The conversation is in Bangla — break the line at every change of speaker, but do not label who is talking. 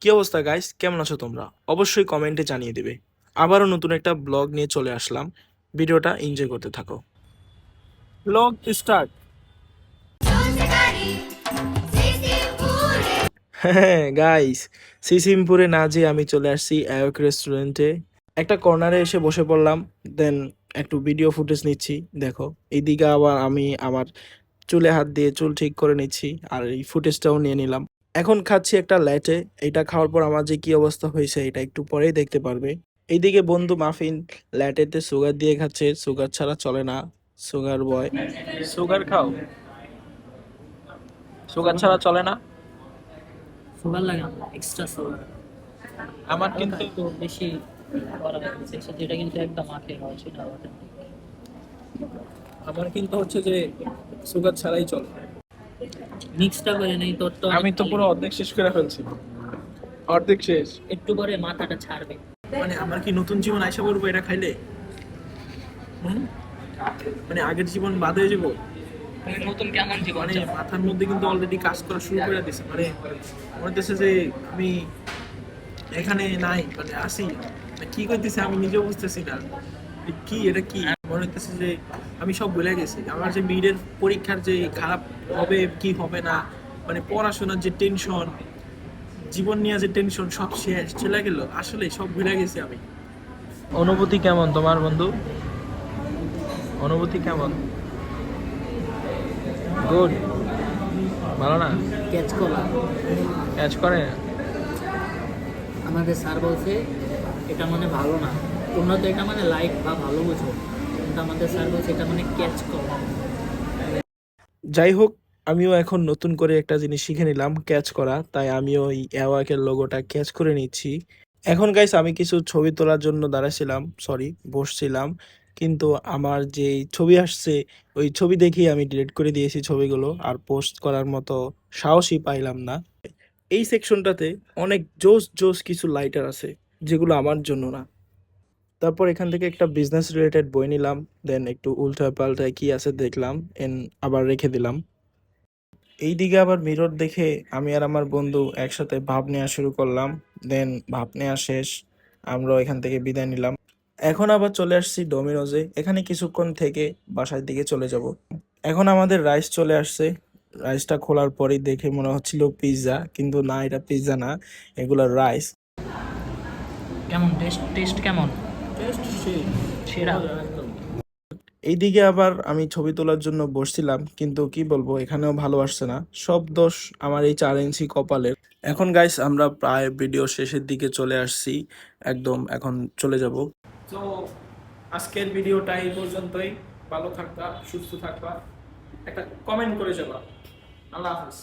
কি অবস্থা গাইস, কেমন আছো তোমরা? অবশ্যই কমেন্টে জানিয়ে দিবে। আবারও নতুন একটা ব্লগ নিয়ে চলে আসলাম। ভিডিওটা এনজয় করতে থাকো। Blog start. হ্যাঁ গাইস, সিসিমপুরে না যেয়ে আমি চলে আসছি অ্যাওক রেস্টুরেন্টে। একটা কর্নারে এসে বসে পড়লাম। দেন একটু ভিডিও ফুটেজ নিচ্ছি। দেখো, এইদিকে আবার আমি আমার চুলে হাত দিয়ে চুল ঠিক করে নিচ্ছি, আর এই ফুটেজটাও নিয়ে নিলাম। এখন খাচ্ছি একটা ল্যাটে। এটা খাওয়ার পর আমার যে কি অবস্থা হয়েছে এটা একটু পরেই দেখতে পারবে। এইদিকে বন্ধু মাফিন ল্যাটেতে সুগার দিয়ে খাচ্ছে, সুগার ছাড়া চলে না। সুগার বয়, সুগার খাও, সুগার ছাড়া চলে না।
সুগার লাগে না, এক্সট্রা সুগার
আমার
হালকা
কিন্তু
একটু বেশি করা হয়েছে, যেটা কিন্তু একদম আখের হয় সেটা authentic।
আমার কিন্তু হচ্ছে যে সুগার ছাড়াই চলে।
মিক্সটা করে নেই তোর তো
আমি তো পুরো অর্ধেক শেষ করে ফেলছি, অর্ধেক শেষ।
একটু পরে মাথাটা ছাড়বে।
মানে আমার কি নতুন জীবন আইসা পড়বো এটা খাইলে? হুম? মানে আগের জীবন বাদ হয়ে যাবো।
নতুন কেমন জীবন
মানে
চাও?
মাথার মধ্যে কিন্তু অলরেডি কাজ করা শুরু করে দিছে। মানে মনে হচ্ছে যে আমি এখানে নাই, মানে আসি না, কি করতেছে আমি নিজেও বুঝতেছি না। কি এটা কি মনে হচ্ছে যে আমি সব ভুলে গেছি। আমার যে মিডের পরীক্ষার যে খারাপ হবে কি হবে না, মানে পড়াশোনার যে টেনশন, জীবন নিয়ে যে টেনশন, সব শেষ চলে গেল। আসলে সব ভুলে গেছি আমি। অনুভূতি কেমন তোমার বন্ধু? অনুভূতি কেমন? গুড, ভালো না?
ক্যাচ কলা
ক্যাচ করে?
আমাদের স্যার বলছে এটা মানে ভালো না, তোমরা তো এটা মানে লাইক বা ভালো বুঝো, কিন্তু আমাদের স্যার বলছে এটা মানে ক্যাচ কলা।
যাই হোক, আমিও এখন নতুন করে একটা জিনিস শিখে নিলাম, ক্যাচ করা। তাই আমিও এই অ্যাওয়াকের লোগোটা ক্যাচ করে নিচ্ছি। এখন গাইস আমি কিছু ছবি তোলার জন্য দাঁড়াছিলাম, সরি বসছিলাম, কিন্তু আমার যে ছবি আসছে ওই ছবি দেখেই আমি ডিলিট করে দিয়েছি ছবিগুলো, আর পোস্ট করার মতো সাহসই পাইলাম না। এই সেকশনটাতে অনেক জোস জোস কিছু লাইটার আছে যেগুলো আমার জন্য না। তারপর এখান থেকে একটা বিজনেস রিলেটেড বই নিলাম। দেন একটু উল্টা পাল্টায় কি আছে দেখলাম, এন আবার রেখে দিলাম। এইদিকে আবার মিরর দেখে আমি আর আমার বন্ধু একসাথে ভাব নেওয়া শুরু করলাম। দেন ভাব নেওয়া শেষ, আমরা এখান থেকে বিদায় নিলাম। এখন আবার চলে আসছি ডোমিনোজে। এখানে কিছুক্ষণ থেকে বাসার দিকে চলে যাব। এখন আমাদের রাইস চলে আসছে। রাইসটা খোলার পরেই দেখে মনে হচ্ছিল পিৎজা, কিন্তু না, এটা পিৎজা না, এগুলো রাইস।
কেমন টেস্ট, টেস্ট কেমন? সেরা।
এইদিকে আবার আমি ছবি তোলার জন্য বসছিলাম, কিন্তু কি বলবো, এখানেও ভালো আসছে না। সব দোষ আমার এই 4 ইঞ্চি কপালের। এখন গাইস আমরা প্রায় ভিডিও শেষের দিকে চলে আসছি, একদম এখন চলে যাব। তো আজকের ভিডিওটা এই পর্যন্তই। ভালো থাকবা, সুস্থ থাকবা, একটা কমেন্ট করে যাবা। আল্লাহ হাফেজ।